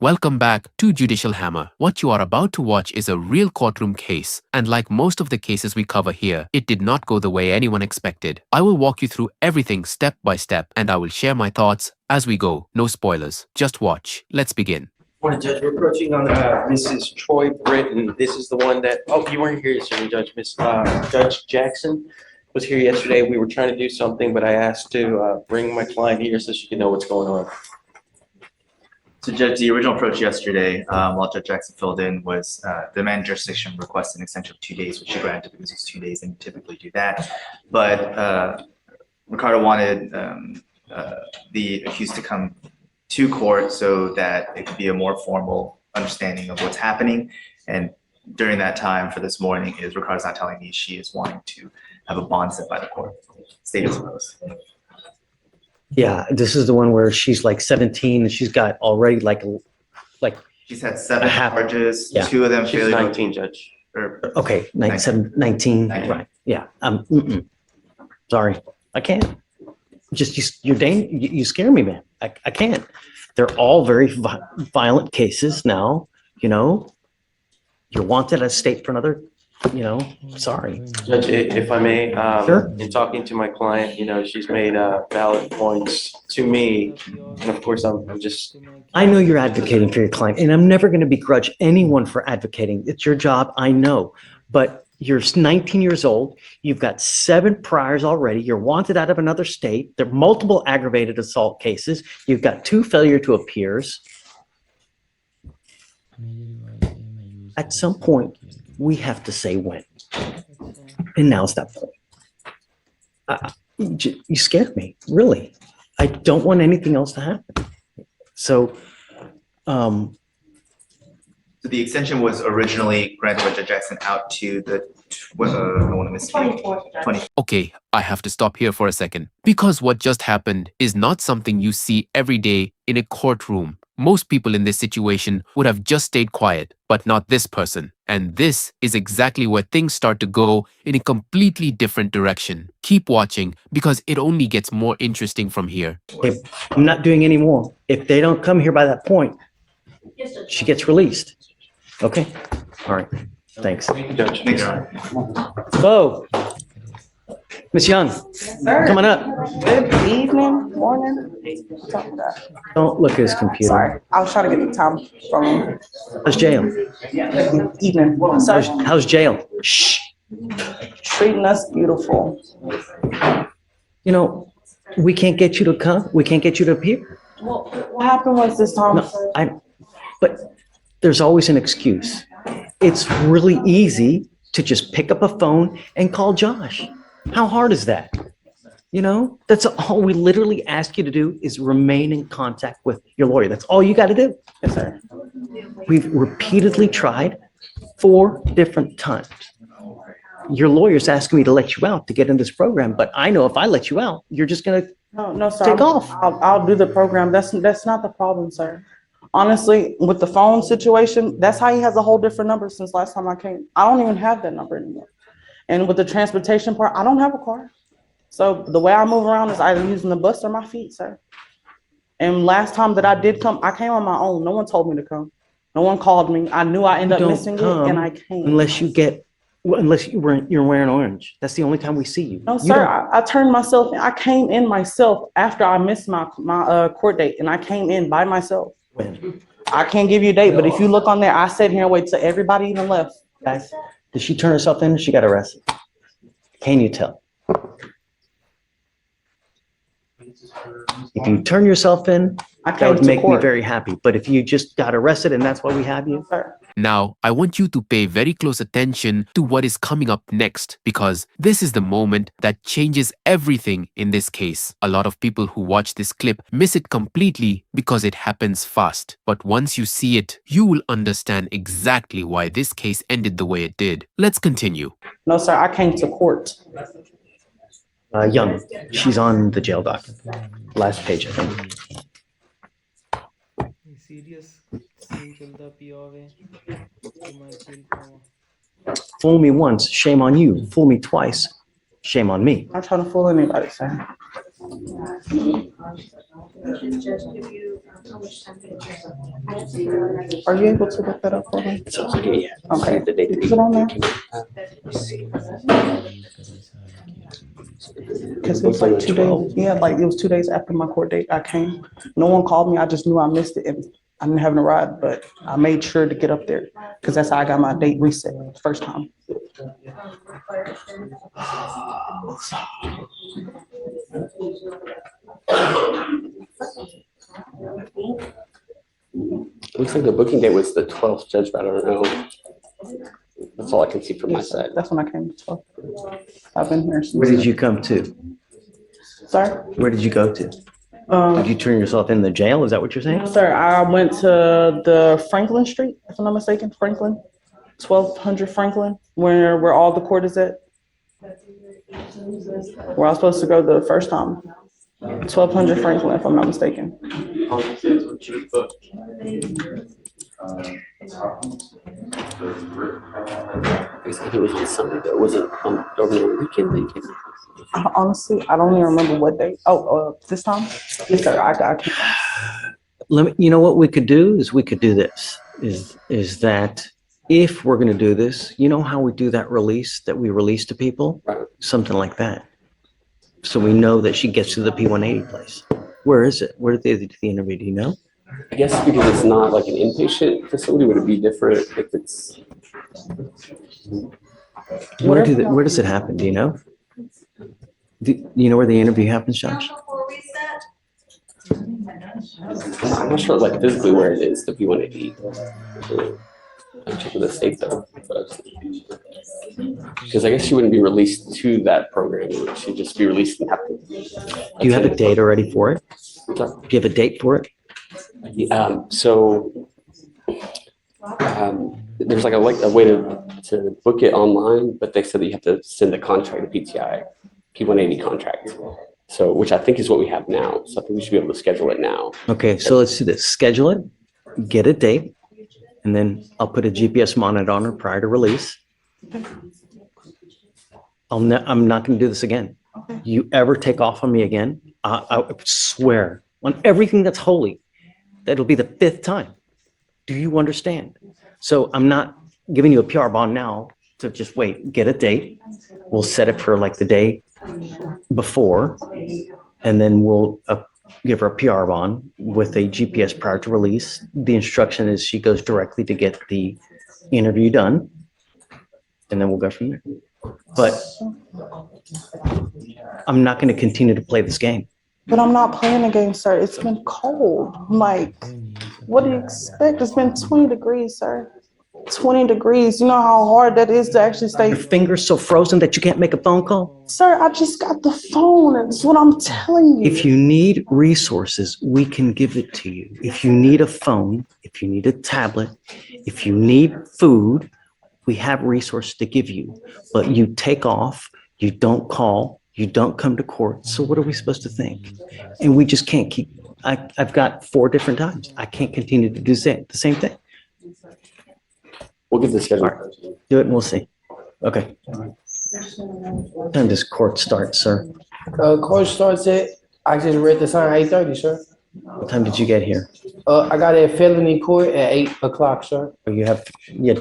Welcome back to Judicial Hammer. What you are about to watch is a real courtroom case, and like most of the cases we cover here, it did not go the way anyone expected. I will walk you through everything step by step, and I will share my thoughts as we go. No spoilers, just watch. Let's begin. Morning, Judge. We're approaching on Mrs. Troy Britton. This is the one that, you weren't here yesterday, Judge. Judge Jackson was here yesterday. We were trying to do something, but I asked to bring my client here so she could know what's going on. So Judge, the original approach yesterday, while Judge Jackson filled in, was the man jurisdiction requested an extension of 2 days, which she granted because it's 2 days and you typically do that. But Ricardo wanted the accused to come to court so that it could be a more formal understanding of what's happening. And during that time for this morning is Ricardo's not telling me she is wanting to have a bond set by the court. State as opposed. Yeah, this is the one where she's like 17 and she's got already like She's had 7 half- charges, yeah. 2 of them She's failure. 19, Judge. okay, 19, right? Yeah, sorry, I can't. Just you scare me, man. I can't. They're all very violent cases now. You know, you're wanted at state for another. You know, sorry. Judge, if I may, Sure. in talking to my client, she's made valid points to me. And of course, I'm just, I know you're advocating for your client, and I'm never going to begrudge anyone for advocating. It's your job, I know. But you're 19 years old. You've got 7 priors already. You're wanted out of another state. There are multiple aggravated assault cases. You've got 2 failure to appears. At some point, we have to say when. And now's that point. You scared me, really. I don't want anything else to happen. So, So the extension was originally granted by Judge Jackson out to the, I want to misspeak, 20. Okay, I have to stop here for a second. Because what just happened is not something you see every day in a courtroom. Most people in this situation would have just stayed quiet, but not this person. And this is exactly where things start to go in a completely different direction. Keep watching because it only gets more interesting from here. I'm not doing any more. If they don't come here by that point, she gets released. Okay? All right. Thanks. Judge. Thanks, Your Honor. Whoa. Miss Young, coming up. Good evening, morning. Don't look at his computer. Sorry, I was trying to get the time from him. How's jail? Evening. Sorry, How's jail? Shh. treating us beautiful. You know, we can't get you to come. We can't get you to appear. What happened was this time? No, but there's always an excuse. It's really easy to just pick up a phone and call Josh. How hard is that? You know, that's all we literally ask you to do is remain in contact with your lawyer. That's all you got to do. Yes, sir. We've repeatedly tried 4 different times. Your lawyer's asking me to let you out to get in this program, but I know if I let you out, you're just going to No, sir. Take off. I'll do the program. That's not the problem, sir. Honestly, with the phone situation, that's how he has a whole different number since last time I came. I don't even have that number anymore. And with the transportation part, I don't have a car. So the way I move around is either using the bus or my feet, sir. And last time that I did come, I came on my own. No one told me to come. No one called me. I knew I ended up Don't missing it come and I came. unless you're wearing orange. That's the only time we see you. No, You sir, don't- I turned myself in. I came in myself after I missed my court date and I came in by myself. When? I can't give you a date, but if you look on there, I sat here and waited till everybody even left. Guys, did she turn herself in or she got arrested? Can you tell? If you turn yourself in, I that came would to make me court. very happy. But if you just got arrested and that's why we have you, Sir. Now, I want you to pay very close attention to what is coming up next because this is the moment that changes everything in this case. A lot of people who watch this clip miss it completely because it happens fast. But once you see it, you will understand exactly why this case ended the way it did. Let's continue. No, sir, I came to court. Young, she's on the jail document. Last page, I think. Fool me once, shame on you. Fool me twice, shame on me. I'm not trying to fool anybody, sir. Judge, if you Are you able to look that up for me? So, yeah. Okay. The date Is it on there? Let's see. Because it was like 2 days, yeah, like it was 2 days after my court date, I came. No one called me, I just knew I missed it and I didn't have a ride, but I made sure to get up there because that's how I got my date reset the first time. Looks like the booking date was the 12th, Judge, but I don't know. That's all I can see from my side. That's when I came to 12. I've been here since. Where did you come to? Sir? Where did you go to? Did you turn yourself in the jail? Is that what you're saying? Sir, I went to the Franklin Street, if I'm not mistaken, Franklin, 1200 Franklin, where all the court is at. Where I was supposed to go the first time. 1200 Franklin, if I'm not mistaken. It was on Sunday, though. Was it over the weekend? Honestly, I don't even remember what day. Oh, this time? Yes, sir. I can't. Let me, you know what we could do is we could do this, is that if we're going to do this, you know how we do that release that we release to people? Right. Something like that. So we know that she gets to the P180 place. Where is it? Where did they do the interview? Do you know? I guess because it's not like an inpatient facility, would it be different if it's? Where does it happen? Do you know? Do you know where the interview happens, Josh? I'm not sure, like physically where it is, the P180. I'm checking the state though. Because I guess she wouldn't be released to that program. She'd just be released and have to. Do you have a date already for it? Do you have a date for it? There's like a way to book it online, but they said that you have to send a contract, a PTI, P180 contract. So, which I think is what we have now. So I think we should be able to schedule it now. Okay, so let's do this. Schedule it, get a date, and then I'll put a GPS monitor on her prior to release. I'm not going to do this again. You ever take off on me again, I swear on everything that's holy, that'll be the 5th time. Do you understand? So I'm not giving you a PR bond now to just wait, get a date. We'll set it for like the day before, and then we'll give her a PR bond with a GPS prior to release. The instruction is she goes directly to get the interview done, and then we'll go from there. But I'm not going to continue to play this game. But I'm not playing the game, sir. It's been cold. Like, what do you expect? It's been 20 degrees, sir. 20 degrees. You know how hard that is to actually stay. Your finger's so frozen that you can't make a phone call? Sir, I just got the phone. That's what I'm telling you. If you need resources, we can give it to you. If you need a phone, if you need a tablet, if you need food, we have resources to give you. But you take off, you don't call, you don't come to court. So what are we supposed to think? And we just can't keep, I've got 4 different times. I can't continue to do the same thing. We'll get the schedule. All right. Do it and we'll see. Okay. What time does court start, sir? Court starts at, I just read the sign, 8:30, sir. What time did you get here? I got a felony court at 8 o'clock, sir. Oh, you had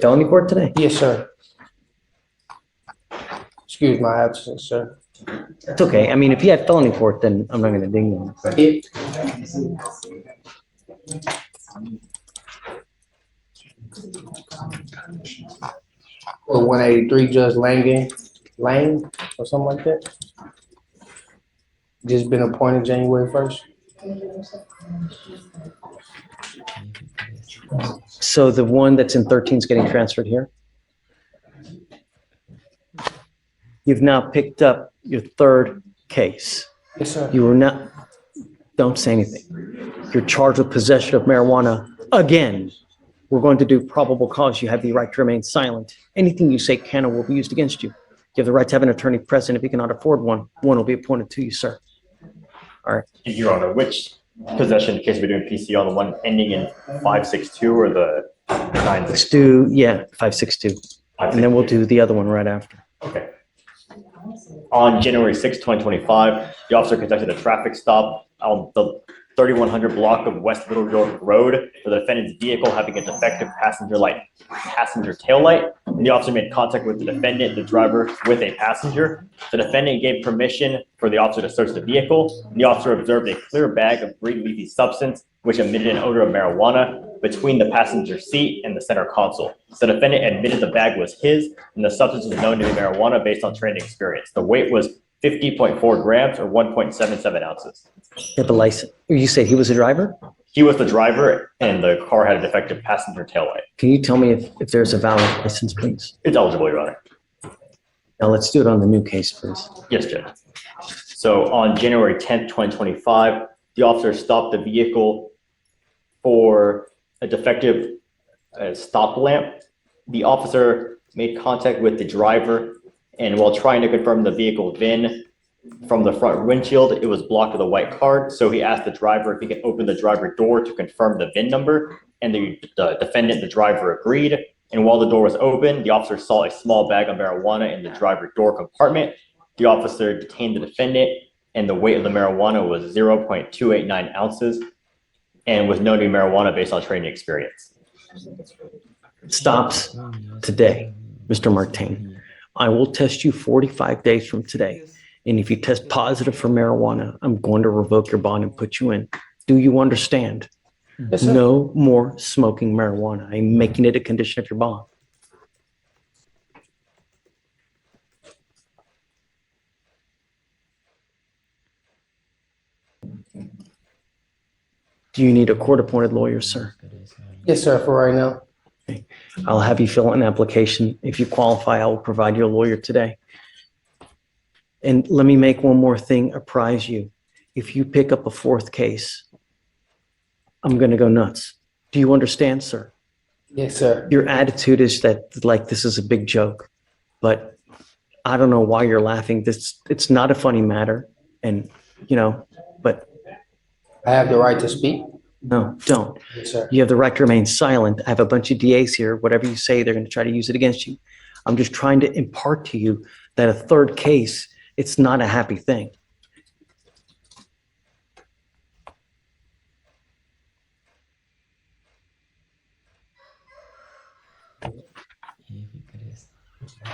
felony court today? Yes, sir. Excuse my absence, sir. It's okay. I mean, if you had felony court, then I'm not going to ding you. Or 183 Judge Lane or something like that. Just been appointed January 1st. So the one that's in 13 is getting transferred here? You've now picked up your 3rd case. Yes, sir. You were not, don't say anything. You're charged with possession of marijuana again. We're going to do probable cause. You have the right to remain silent. Anything you say can or will be used against you. You have the right to have an attorney present. If you cannot afford one will be appointed to you, sir. All right. Your Honor, which possession case are we doing PC on, the one ending in 562 or the 962? Let's do, 562. And then we'll do the other one right after. Okay. On January 6, 2025, the officer conducted a traffic stop on the 3100 block of West Middle York Road for the defendant's vehicle having a defective passenger tail light. And the officer made contact with the defendant, the driver, with a passenger. The defendant gave permission for the officer to search the vehicle. And the officer observed a clear bag of green leafy substance, which emitted an odor of marijuana between the passenger seat and the center console. The defendant admitted the bag was his, and the substance was known to be marijuana based on training experience. The weight was 50.4 grams or 1.77 ounces. You have a license. You said he was a driver? He was the driver and the car had a defective passenger taillight. Can you tell me if there's a valid license, please? It's eligible, Your Honor. Now let's do it on the new case, please. Yes, Judge. So on January 10th, 2025, the officer stopped the vehicle for a defective stop lamp. The officer made contact with the driver, and while trying to confirm the vehicle VIN from the front windshield, it was blocked with a white card. So he asked the driver if he could open the driver door to confirm the VIN number, and the defendant, the driver, agreed. And while the door was open, the officer saw a small bag of marijuana in the driver door compartment. The officer detained the defendant, and the weight of the marijuana was 0.289 ounces and was known to be marijuana based on training experience. Stops today, Mr. Martin. I will test you 45 days from today. And if you test positive for marijuana, I'm going to revoke your bond and put you in. Do you understand? Yes, sir. No more smoking marijuana. I'm making it a condition of your bond. Do you need a court-appointed lawyer, sir? Yes, sir, for right now. I'll have you fill out an application. If you qualify, I will provide you a lawyer today. And let me make one more thing apprise you. If you pick up a fourth case, I'm going to go nuts. Do you understand, sir? Yes, sir. Your attitude is that like this is a big joke, but I don't know why you're laughing. It's not a funny matter. And, but I have the right to speak. no, don't. Yes, sir. You have the right to remain silent. I have a bunch of DAs here. Whatever you say, they're going to try to use it against you. I'm just trying to impart to you that a third case, it's not a happy thing.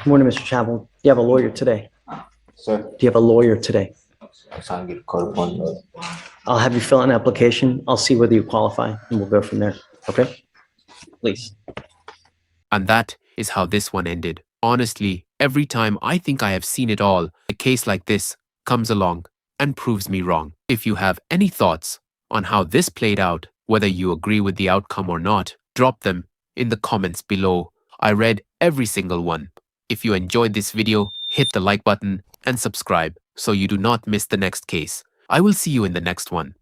Morning, Mr. Chavel. Do you have a lawyer today? Sir, Do you have a lawyer today? I can't get called upon. I'll have you fill out an application. I'll see whether you qualify and we'll go from there. Okay? Please. And that is how this one ended. Honestly, every time I think I have seen it all, a case like this comes along and proves me wrong. If you have any thoughts on how this played out, whether you agree with the outcome or not, drop them in the comments below. I read every single one. If you enjoyed this video, hit the like button and subscribe so you do not miss the next case. I will see you in the next one.